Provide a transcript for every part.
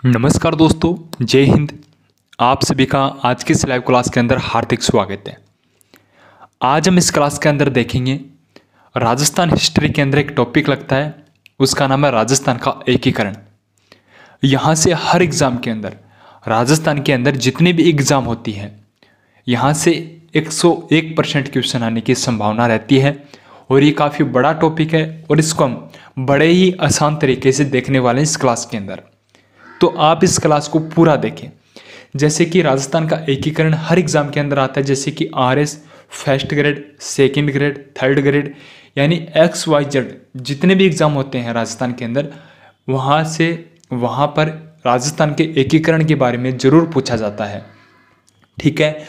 नमस्कार दोस्तों, जय हिंद। आप सभी का आज की इस लाइव क्लास के अंदर हार्दिक स्वागत है। आज हम इस क्लास के अंदर देखेंगे राजस्थान हिस्ट्री के अंदर एक टॉपिक लगता है, उसका नाम है राजस्थान का एकीकरण। यहाँ से हर एग्ज़ाम के अंदर राजस्थान के अंदर जितनी भी एग्ज़ाम होती हैं, यहाँ से 101% क्वेश्चन आने की संभावना रहती है और ये काफ़ी बड़ा टॉपिक है और इसको हम बड़े ही आसान तरीके से देखने वाले हैं इस क्लास के अंदर। तो आप इस क्लास को पूरा देखें। जैसे कि राजस्थान का एकीकरण हर एग्ज़ाम के अंदर आता है, जैसे कि RS, first grade, second grade, third grade, यानी XYZ जितने भी एग्ज़ाम होते हैं राजस्थान के अंदर, वहाँ पर राजस्थान के एकीकरण के बारे में ज़रूर पूछा जाता है। ठीक है,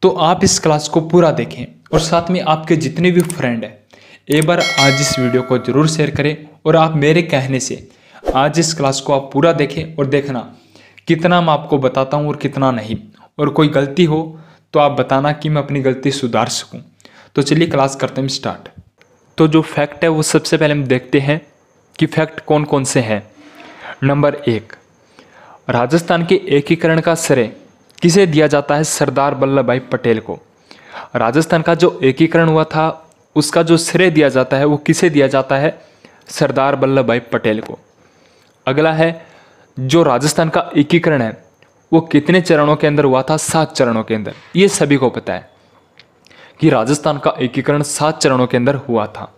तो आप इस क्लास को पूरा देखें और साथ में आपके जितने भी फ्रेंड हैं, एक बार आज इस वीडियो को ज़रूर शेयर करें और आप मेरे कहने से आज इस क्लास को आप पूरा देखें और देखना कितना मैं आपको बताता हूँ और कितना नहीं, और कोई गलती हो तो आप बताना कि मैं अपनी गलती सुधार सकूँ। तो चलिए क्लास करते हैं स्टार्ट। तो जो फैक्ट है वो सबसे पहले हम देखते हैं कि फैक्ट कौन कौन से हैं। नंबर 1, राजस्थान के एकीकरण का श्रेय किसे दिया जाता है? सरदार वल्लभ भाई पटेल को। राजस्थान का जो एकीकरण हुआ था उसका जो श्रेय दिया जाता है वो किसे दिया जाता है? सरदार वल्लभ भाई पटेल को। अगला है, जो राजस्थान का एकीकरण है वो कितने चरणों के अंदर हुआ था? 7 चरणों के अंदर। ये सभी को पता है कि राजस्थान का एकीकरण 7 चरणों के अंदर हुआ था।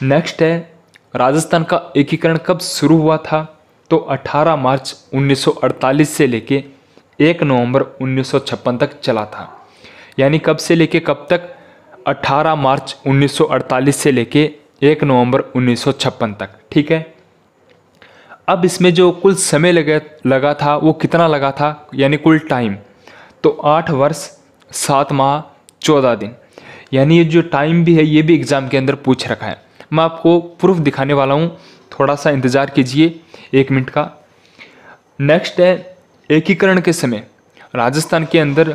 नेक्स्ट है, राजस्थान का एकीकरण कब शुरू हुआ था? तो 18 मार्च 1948 से लेके 1 नवंबर 1956 तक चला था। यानी कब से लेके कब तक? 18 मार्च 1948 से लेके 1 नवंबर 1956 तक। ठीक है, अब इसमें जो कुल समय लगा था वो कितना लगा था, यानी कुल टाइम, तो 8 वर्ष 7 माह 14 दिन। यानी ये जो टाइम भी है ये भी एग्ज़ाम के अंदर पूछ रखा है। मैं आपको प्रूफ दिखाने वाला हूँ, थोड़ा सा इंतज़ार कीजिए 1 मिनट का। नेक्स्ट है, एकीकरण के समय राजस्थान के अंदर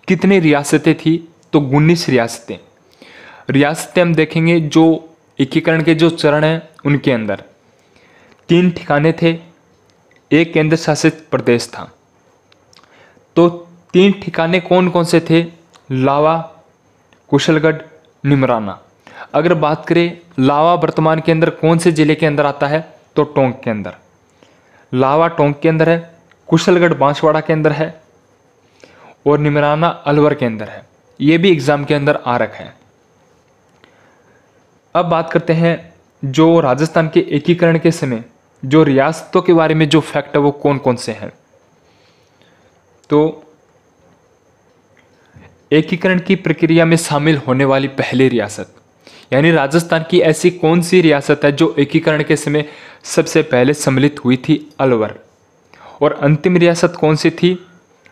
कितनी रियासतें थी? तो 19 रियासतें। रियासतें हम देखेंगे जो एकीकरण के जो चरण हैं उनके अंदर 3 ठिकाने थे, 1 केंद्र शासित प्रदेश था। तो 3 ठिकाने कौन कौन से थे? लावा, कुशलगढ़, निमराना। अगर बात करें लावा वर्तमान के अंदर कौन से जिले के अंदर आता है? तो टोंक के अंदर। लावा टोंक के अंदर है, कुशलगढ़ बांसवाड़ा के अंदर है और निमराना अलवर के अंदर है। ये भी एग्जाम के अंदर आ रखा है। अब बात करते हैं जो राजस्थान के एकीकरण के समय जो रियासतों के बारे में जो फैक्ट है वो कौन कौन से हैं। तो एकीकरण की प्रक्रिया में शामिल होने वाली पहली रियासत, यानी राजस्थान की ऐसी कौन सी रियासत है जो एकीकरण के समय सबसे पहले सम्मिलित हुई थी? अलवर। और अंतिम रियासत कौन सी थी?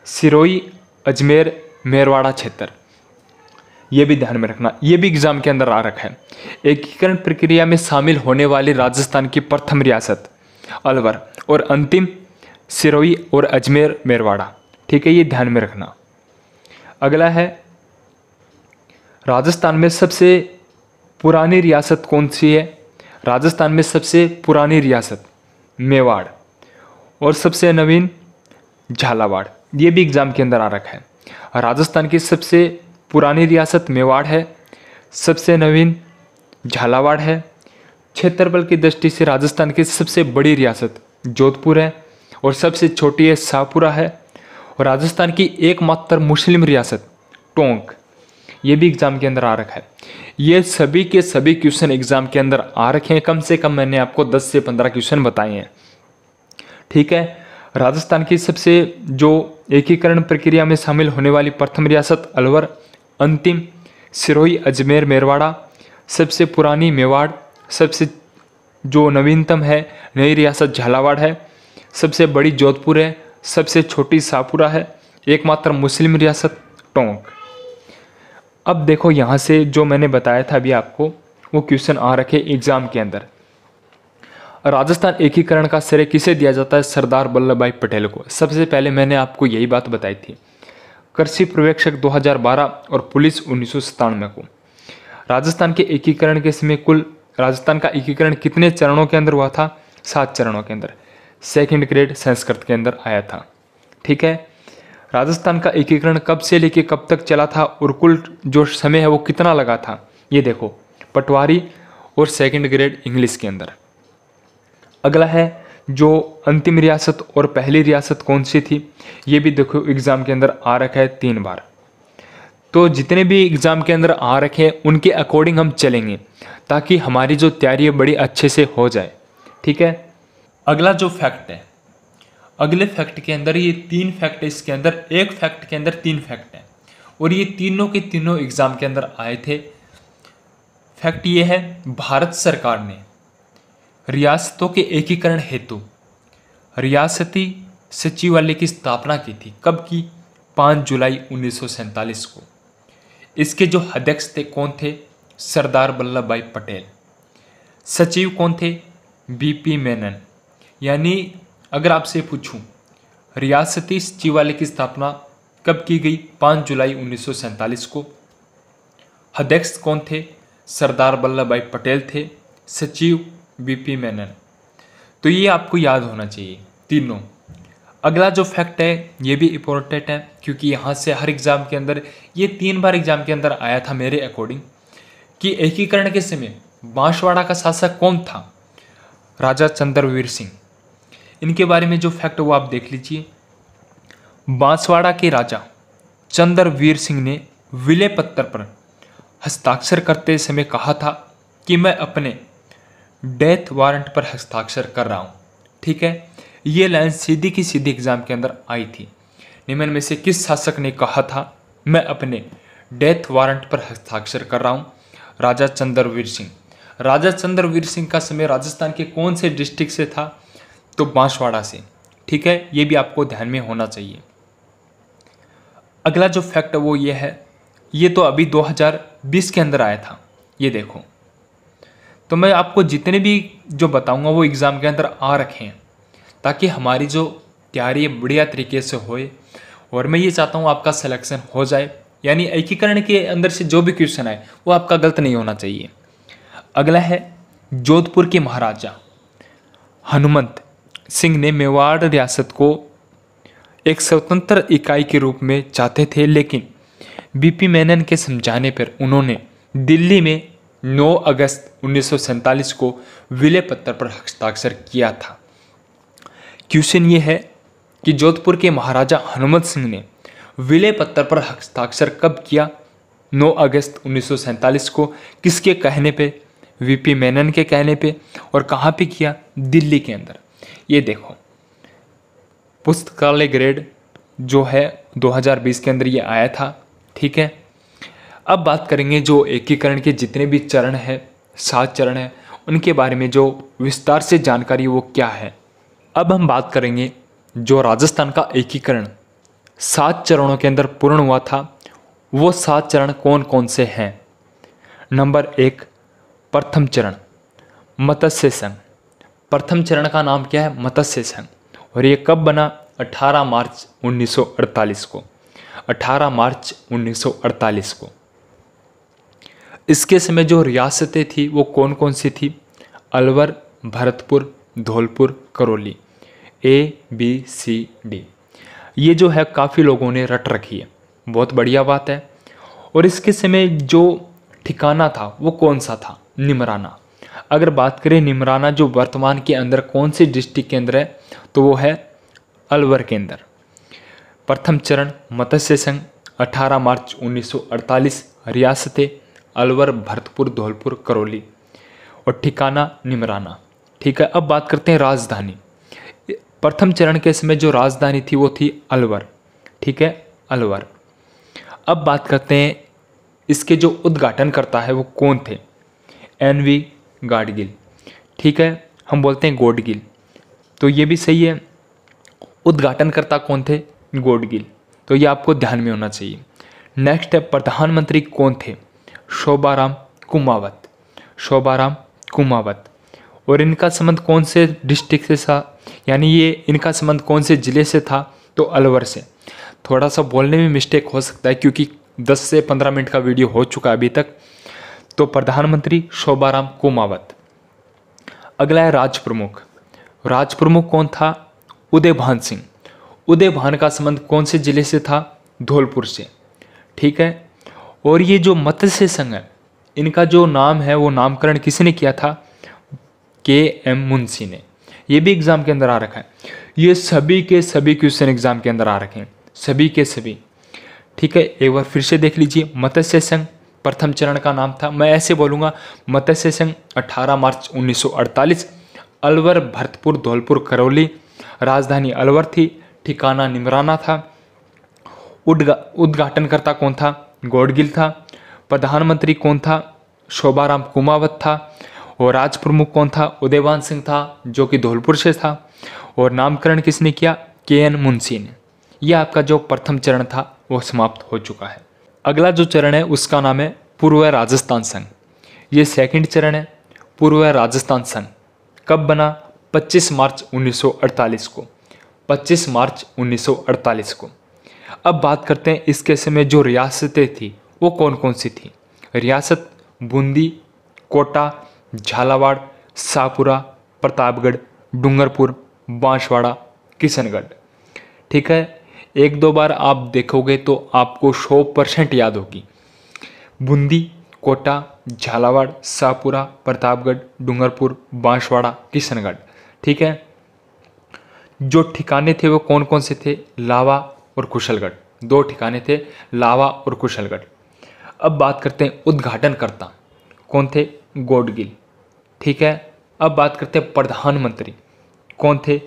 सिरोही, अजमेर, मेरवाड़ा क्षेत्र। ये भी ध्यान में रखना, ये भी एग्जाम के अंदर आ रखा है। एकीकरण प्रक्रिया में शामिल होने वाली राजस्थान की प्रथम रियासत अलवर और अंतिम सिरोही और अजमेर, मेरवाड़ा। ठीक है, ये ध्यान में रखना। अगला है, राजस्थान में सबसे पुरानी रियासत कौन सी है? राजस्थान में सबसे पुरानी रियासत मेवाड़ और सबसे नवीन झालावाड़। ये भी एग्जाम के अंदर आ रखा है। राजस्थान की सबसे पुरानी रियासत मेवाड़ है, सबसे नवीन झालावाड़ है। क्षेत्रफल की दृष्टि से राजस्थान की सबसे बड़ी रियासत जोधपुर है और सबसे छोटी है शाहपुरा है। और राजस्थान की एकमात्र मुस्लिम रियासत टोंक। ये भी एग्जाम के अंदर आ रखा है। ये सभी के सभी क्वेश्चन एग्जाम के अंदर आ रखे हैं। कम से कम मैंने आपको 10 से 15 क्वेश्चन बताए हैं। ठीक है, राजस्थान की सबसे जो एकीकरण प्रक्रिया में शामिल होने वाली प्रथम रियासत अलवर, अंतिम सिरोही, अजमेर, मेरवाड़ा, सबसे पुरानी मेवाड़, सबसे जो नवीनतम है नई रियासत झालावाड़ है, सबसे बड़ी जोधपुर है, सबसे छोटी शाहपुरा है, एकमात्र मुस्लिम रियासत टोंक। अब देखो यहाँ से जो मैंने बताया था अभी आपको वो क्वेश्चन आ रखे एग्जाम के अंदर। राजस्थान एकीकरण का श्रेय किसे दिया जाता है? सरदार वल्लभ भाई पटेल को। सबसे पहले मैंने आपको यही बात बताई थी। कृषि पर्यवेक्षक 2012 और पुलिस 1997 को। राजस्थान के एकीकरण के समय कुल राजस्थान का एकीकरण कितने चरणों के अंदर हुआ था? 7 चरणों के अंदर। सेकंड ग्रेड संस्कृत के अंदर आया था। ठीक है, राजस्थान का एकीकरण कब से लेके कब तक चला था और कुल जो समय है वो कितना लगा था, ये देखो पटवारी और सेकंड ग्रेड इंग्लिश के अंदर। अगला है जो अंतिम रियासत और पहली रियासत कौन सी थी, ये भी देखो एग्जाम के अंदर आ रखा है 3 बार। तो जितने भी एग्जाम के अंदर आ रखे हैं उनके अकॉर्डिंग हम चलेंगे ताकि हमारी जो तैयारी है बड़ी अच्छे से हो जाए। ठीक है, अगला जो फैक्ट है, अगले फैक्ट के अंदर ये 3 फैक्ट है, इसके अंदर एक फैक्ट के अंदर 3 फैक्ट हैं और ये तीनों के तीनों एग्जाम के अंदर आए थे। फैक्ट ये है, भारत सरकार ने रियासतों के एकीकरण हेतु रियासती सचिवालय की स्थापना की थी। कब की? 5 जुलाई 1947 को। इसके जो अध्यक्ष थे कौन थे? सरदार वल्लभ भाई पटेल। सचिव कौन थे? बीपी मेनन। यानी अगर आपसे पूछूं रियासती सचिवालय की स्थापना कब की गई? 5 जुलाई 1947 को। अध्यक्ष कौन थे? सरदार वल्लभ भाई पटेल थे। सचिव बीपी मेनन। तो ये आपको याद होना चाहिए तीनों। अगला जो फैक्ट है ये भी इम्पोर्टेंट है क्योंकि यहाँ से हर एग्जाम के अंदर ये 3 बार एग्जाम के अंदर आया था मेरे अकॉर्डिंग, कि एकीकरण के समय बांसवाड़ा का शासक कौन था? राजा चंद्रवीर सिंह। इनके बारे में जो फैक्ट वो आप देख लीजिए। बांसवाड़ा के राजा चंद्रवीर सिंह ने विलय पत्र पर हस्ताक्षर करते समय कहा था कि मैं अपने डेथ वारंट पर हस्ताक्षर कर रहा हूँ। ठीक है, ये लाइन सीधी की सीधी एग्जाम के अंदर आई थी। निम्न में से किस शासक ने कहा था मैं अपने डेथ वारंट पर हस्ताक्षर कर रहा हूँ? राजा चंद्रवीर सिंह। राजा चंद्रवीर सिंह का समय राजस्थान के कौन से डिस्ट्रिक्ट से था? तो बांसवाड़ा से। ठीक है, ये भी आपको ध्यान में होना चाहिए। अगला जो फैक्ट है वो ये है, ये तो अभी 2020 के अंदर आया था, ये देखो। तो मैं आपको जितने भी जो बताऊंगा वो एग्ज़ाम के अंदर आ रखे हैं ताकि हमारी जो तैयारी बढ़िया तरीके से होए और मैं ये चाहता हूँ आपका सिलेक्शन हो जाए। यानी एकीकरण के अंदर से जो भी क्वेश्चन आए वो आपका गलत नहीं होना चाहिए। अगला है जोधपुर के महाराजा हनुमंत सिंह ने मेवाड़ रियासत को एक स्वतंत्र इकाई के रूप में चाहते थे, लेकिन बीपी मेनन के समझाने पर उन्होंने दिल्ली में 9 अगस्त 1947 को विलय पत्र पर हस्ताक्षर किया था। क्वेश्चन ये है कि जोधपुर के महाराजा हनुमंत सिंह ने विलय पत्र पर हस्ताक्षर कब किया? 9 अगस्त 1947 को। किसके कहने पे? वीपी मेनन के कहने पे। और कहाँ पे किया? दिल्ली के अंदर। ये देखो पुस्तकालय ग्रेड जो है 2020 के अंदर ये आया था। ठीक है, अब बात करेंगे जो एकीकरण के जितने भी चरण है, 7 चरण है, उनके बारे में जो विस्तार से जानकारी वो क्या है। अब हम बात करेंगे जो राजस्थान का एकीकरण 7 चरणों के अंदर पूर्ण हुआ था, वो 7 चरण कौन कौन से हैं। नंबर 1 प्रथम चरण मत्स्य संघ। प्रथम चरण का नाम क्या है? मत्स्य संघ। और ये कब बना? 18 मार्च 1948 को। 18 मार्च 1948 को। इसके समय जो रियासतें थी वो कौन कौन सी थी? अलवर, भरतपुर, धौलपुर, करौली। ABCD। ये जो है काफ़ी लोगों ने रट रखी है, बहुत बढ़िया बात है। और इसके समय जो ठिकाना था वो कौन सा था? निमराना। अगर बात करें निमराना जो वर्तमान के अंदर कौन से डिस्ट्रिक्ट के अंदर है, तो वो है अलवर के अंदर। प्रथम चरण मत्स्य संघ 18 मार्च 1948। रियासतें अलवर, भरतपुर, धौलपुर, करौली और ठिकाना निमराना। ठीक है, अब बात करते हैं राजधानी। प्रथम चरण के समय जो राजधानी थी वो थी अलवर। ठीक है, अलवर। अब बात करते हैं इसके जो उद्घाटन करता है वो कौन थे? NV गाडगिल। ठीक है, हम बोलते हैं गोडगिल, तो ये भी सही है। उद्घाटनकर्ता कौन थे? गोडगिल। तो ये आपको ध्यान में होना चाहिए। नेक्स्ट है प्रधानमंत्री कौन थे? शोभाराम कुमावत। शोभाराम कुमावत। और इनका संबंध कौन से डिस्ट्रिक्ट से था? यानी ये इनका संबंध कौन से ज़िले से था? तो अलवर से। थोड़ा सा बोलने में मिस्टेक हो सकता है क्योंकि 10 से 15 मिनट का वीडियो हो चुका है अभी तक। तो प्रधानमंत्री शोभाराम कुमावत। अगला है राज प्रमुख। राज प्रमुख कौन था? उदयभान सिंह। उदयभान का संबंध कौन से जिले से था? धौलपुर से। ठीक है। और ये जो मत्स्य संघ है, इनका जो नाम है वो नामकरण किसने किया था? के.एम. मुंशी ने। ये भी एग्जाम के अंदर आ रखा है। ये सभी के सभी क्वेश्चन एग्जाम के अंदर आ रखे हैं, सभी के सभी। ठीक है, एक बार फिर से देख लीजिए। मत्स्य संघ प्रथम चरण का नाम था, मैं ऐसे बोलूँगा, मत्स्य संघ 18 मार्च 1948, अलवर, भरतपुर, धौलपुर, करौली, राजधानी अलवर थी, ठिकाना निमराना था। उद्घाटनकर्ता कौन था? गौडगिल था। प्रधानमंत्री कौन था? शोभाराम कुमावत था। और राज प्रमुख कौन था? उदयभान सिंह था, जो कि धौलपुर से था। और नामकरण किसने किया? के.एन. मुंशी ने। यह आपका जो प्रथम चरण था वो समाप्त हो चुका है। अगला जो चरण है उसका नाम है पूर्व राजस्थान संघ। ये सेकंड चरण है। पूर्व राजस्थान संघ कब बना? 25 मार्च 1948 को। 25 मार्च 1948 को। अब बात करते हैं इसके समय जो रियासतें थी वो कौन कौन सी थी। रियासत बूंदी, कोटा, झालावाड़, शाहपुरा, प्रतापगढ़, डूंगरपुर, बांसवाड़ा, किशनगढ़। ठीक है, एक दो बार आप देखोगे तो आपको 100% याद होगी। बूंदी, कोटा, झालावाड़, शाहपुरा, प्रतापगढ़, डूंगरपुर, बांसवाड़ा, किशनगढ़। ठीक है, जो ठिकाने थे वो कौन कौन से थे? लावा और कुशलगढ़। दो ठिकाने थे, लावा और कुशलगढ़। अब बात करते हैं उद्घाटनकर्ता कौन थे? गौडगिल। ठीक है, अब बात करते हैं प्रधानमंत्री कौन थे?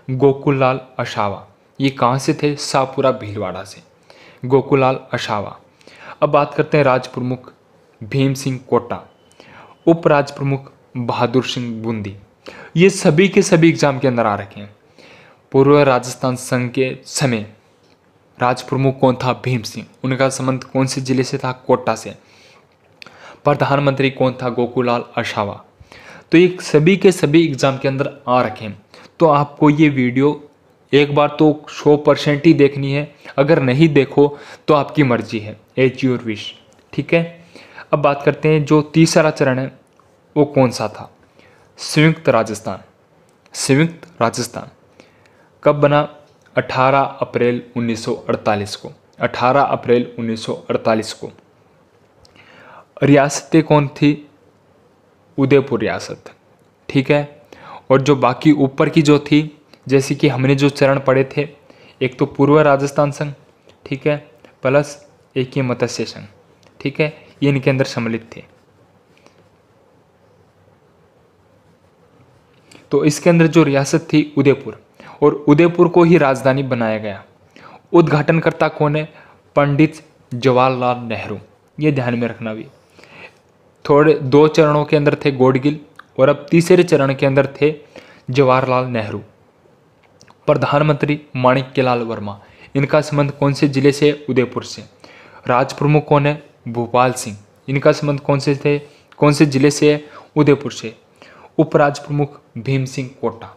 गोकुललाल अशावा। ये कहाँ से थे? शाहपुरा भीलवाड़ा से, गोकुललाल अशावा। अब बात करते हैं राज प्रमुख भीम सिंह कोटा, उप राज प्रमुख बहादुर सिंह बूंदी। ये सभी के सभी एग्जाम के अंदर आ रखे हैं। पूर्व राजस्थान संघ के समय राज प्रमुख कौन था? भीम सिंह। उनका संबंध कौन से जिले से था? कोटा से। प्रधानमंत्री कौन था? गोकुललाल अशावा। तो ये सभी के सभी एग्जाम के अंदर आ रखे हैं। तो आपको ये वीडियो एक बार तो 100% ही देखनी है, अगर नहीं देखो तो आपकी मर्जी है, एज योर विश। ठीक है, अब बात करते हैं जो तीसरा चरण है वो कौन सा था? संयुक्त राजस्थान। संयुक्त राजस्थान कब बना? 18 अप्रैल 1948 को। 18 अप्रैल 1948 को। रियासतें कौन थी? उदयपुर रियासत। ठीक है, और जो बाकी ऊपर की जो थी, जैसे कि हमने जो चरण पढ़े थे, एक तो पूर्व राजस्थान संघ, ठीक है, प्लस एक ये मत्स्य संघ। ठीक है, ये इनके अंदर सम्मिलित थे। तो इसके अंदर जो रियासत थी उदयपुर, और उदयपुर को ही राजधानी बनाया गया। उद्घाटनकर्ता कौन है? पंडित जवाहरलाल नेहरू। ये ध्यान में रखना भी। थोड़े दो चरणों के अंदर थे गौडगिल, और अब तीसरे चरण के अंदर थे जवाहरलाल नेहरू। प्रधानमंत्री माणिक्यलाल वर्मा। इनका संबंध कौन से जिले से? उदयपुर से। राज प्रमुख कौन है? भोपाल सिंह। इनका संबंध कौन से थे? कौन से जिले से है? उदयपुर से। उपराज प्रमुख भीम सिंह कोटा।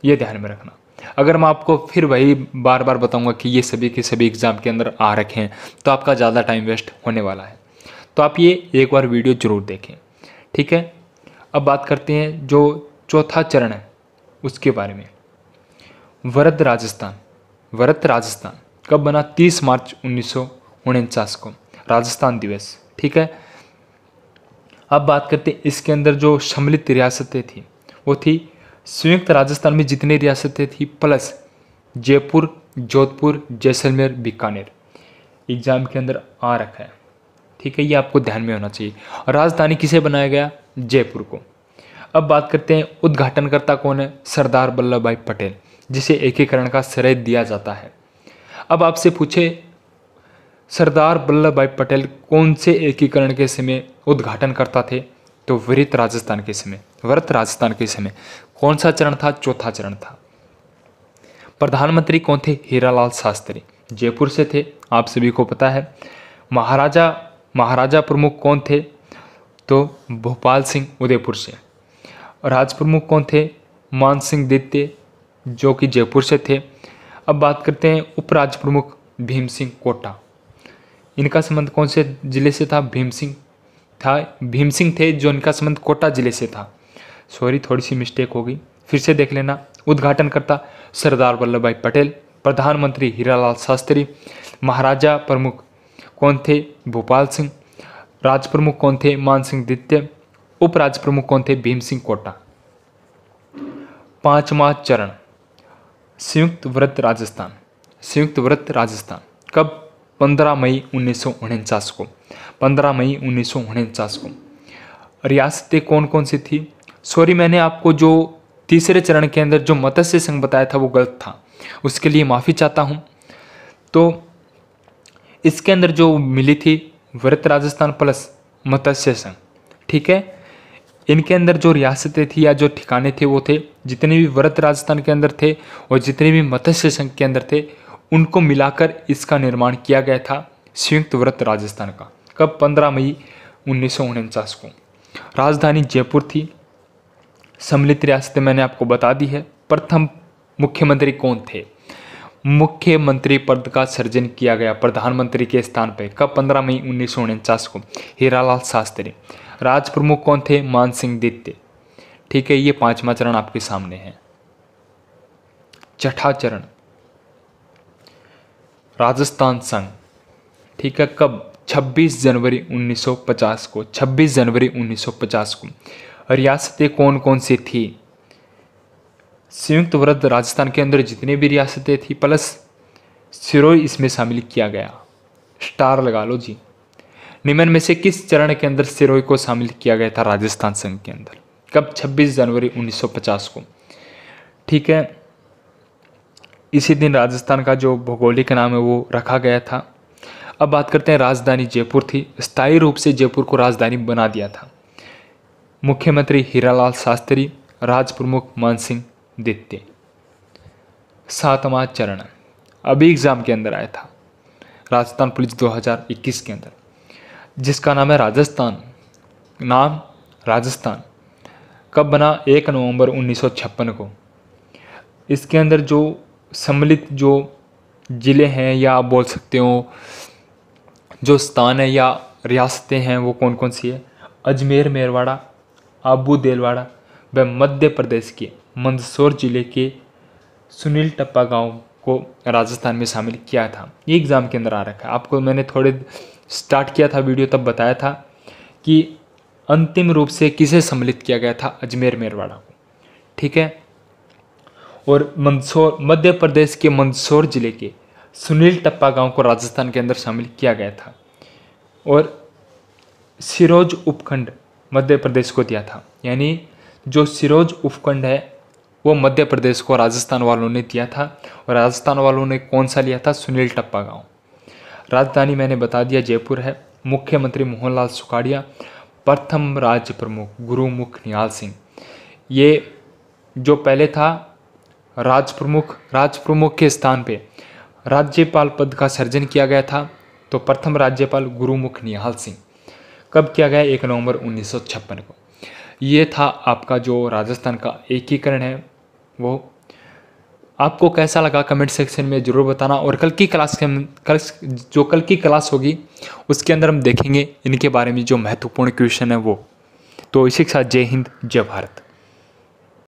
ये ध्यान में रखना। अगर मैं आपको फिर वही बार बार बताऊंगा कि ये सभी के सभी एग्जाम के अंदर आ रखे हैं तो आपका ज़्यादा टाइम वेस्ट होने वाला है। तो आप ये एक बार वीडियो जरूर देखें। ठीक है, अब बात करते हैं जो चौथा चरण है उसके बारे में। वरद राजस्थान। वरद राजस्थान कब बना? 30 मार्च 1949 को, राजस्थान दिवस। ठीक है, अब बात करते हैं इसके अंदर जो सम्मिलित रियासतें थी वो थी संयुक्त राजस्थान में जितनी रियासतें थी प्लस जयपुर, जोधपुर, जैसलमेर, बीकानेर। एग्जाम के अंदर आ रखा है। ठीक है, ये आपको ध्यान में होना चाहिए। राजधानी किसे बनाया गया? जयपुर को। अब बात करते हैं उद्घाटनकर्ता कौन है? सरदार वल्लभ भाई पटेल, जिसे एकीकरण का श्रेय दिया जाता है। अब आपसे पूछे सरदार वल्लभ भाई पटेल कौन से एकीकरण के समय उद्घाटनकर्ता थे? तो वृत्त राजस्थान के समय। वृत्त राजस्थान के समय कौन सा चरण था? चौथा चरण था। प्रधानमंत्री कौन थे? हीरालाल शास्त्री, जयपुर से थे, आप सभी को पता है। महाराजा प्रमुख कौन थे? तो भोपाल सिंह, उदयपुर से। राज प्रमुख कौन थे? मान सिंह द्वितीय, जो कि जयपुर से थे। अब बात करते हैं उपराज प्रमुख भीम सिंह कोटा। इनका संबंध कौन से जिले से था? भीम सिंह थे, जो इनका संबंध कोटा जिले से था। सॉरी, थोड़ी सी मिस्टेक होगी, फिर से देख लेना। उद्घाटनकर्ता सरदार वल्लभ भाई पटेल, प्रधानमंत्री हीरालाल शास्त्री, महाराजा प्रमुख कौन थे, भोपाल सिंह, राज प्रमुख कौन थे, मान सिंह द्वितीय, उपराज प्रमुख कौन थे, भीम सिंह कोटा। पांचवा चरण संयुक्त व्रत राजस्थान। संयुक्त व्रत राजस्थान कब, 15 मई 1949 को, 15 मई 1949 को। रियासतें कौन कौन सी थी, सॉरी मैंने आपको जो तीसरे चरण के अंदर जो मत्स्य संघ बताया था वो गलत था, उसके लिए माफ़ी चाहता हूँ। तो इसके अंदर जो मिली थी व्रत राजस्थान प्लस मत्स्य संघ, ठीक है। इनके अंदर जो रियासतें थी या जो ठिकाने थे वो थे, जितने भी व्रत राजस्थान के अंदर थे और जितने भी मत्स्य संघ के अंदर थे उनको मिलाकर इसका निर्माण किया गया था संयुक्त व्रत राजस्थान का। कब, 15 मई 1949 को। राजधानी जयपुर थी। सम्मिलित रियासतें मैंने आपको बता दी है। प्रथम मुख्यमंत्री कौन थे, मुख्यमंत्री पद का सृजन किया गया प्रधानमंत्री के स्थान पर कब, 15 मई 1949 को, हीरालाल शास्त्री। राज प्रमुख कौन थे, मान सिंह द्वितीय। ठीक है, ये पांचवा चरण आपके सामने है। छठा चरण राजस्थान संघ, ठीक है, कब, 26 जनवरी 1950 को, 26 जनवरी 1950 को। रियासतें कौन कौन सी थी, संयुक्त व्रत राजस्थान के अंदर जितनी भी रियासतें थी प्लस सिरोही इसमें शामिल किया गया। स्टार लगा लो जी। निम्न में से किस चरण के अंदर सिरोही को शामिल किया गया था राजस्थान संघ के अंदर, कब, 26 जनवरी 1950 को। ठीक है, इसी दिन राजस्थान का जो भौगोलिक नाम है वो रखा गया था। अब बात करते हैं, राजधानी जयपुर थी। स्थायी रूप से जयपुर को राजधानी बना दिया था। मुख्यमंत्री हीरालाल शास्त्री, राज प्रमुख मान सिंह द्वितीय। सातवां चरण अभी एग्जाम के अंदर आया था, राजस्थान पुलिस 2021 के अंदर, जिसका नाम है राजस्थान। नाम राजस्थान कब बना, 1 नवंबर 1956 को। इसके अंदर जो सम्मिलित जो ज़िले हैं या आप बोल सकते हो जो स्थान है या रियासतें हैं वो कौन कौन सी है, अजमेर मेरवाड़ा, आबू देलवाड़ा व मध्य प्रदेश के मंदसौर जिले के सुनील टप्पा गांव को राजस्थान में शामिल किया था। ये एग्ज़ाम के अंदर आ रखा है। आपको मैंने थोड़े स्टार्ट किया था वीडियो तब बताया था कि अंतिम रूप से किसे सम्मिलित किया गया था, अजमेर मेरवाड़ा को। ठीक है, और मंदसौर, मध्य प्रदेश के मंदसौर जिले के सुनील टप्पा गांव को राजस्थान के अंदर शामिल किया गया था। और सिरोज उपखंड मध्य प्रदेश को दिया था, यानी जो सिरोज उपखंड है वो मध्य प्रदेश को राजस्थान वालों ने दिया था। और राजस्थान वालों ने कौन सा लिया था, सुनील टप्पा गांव। राजधानी मैंने बता दिया जयपुर है। मुख्यमंत्री मोहनलाल सुखाड़िया, प्रथम राज्य प्रमुख गुरुमुख निहाल सिंह। ये जो पहले था राज प्रमुख के स्थान पे राज्यपाल पद का सृजन किया गया था, तो प्रथम राज्यपाल गुरुमुख निहाल सिंह। कब किया गया, 1 नवंबर 1956 को। ये था आपका जो राजस्थान का एकीकरण है वो। आपको कैसा लगा कमेंट सेक्शन में ज़रूर बताना। और कल की क्लास होगी उसके अंदर हम देखेंगे इनके बारे में जो महत्वपूर्ण क्वेश्चन है वो। तो इसी के साथ जय हिंद, जय भारत।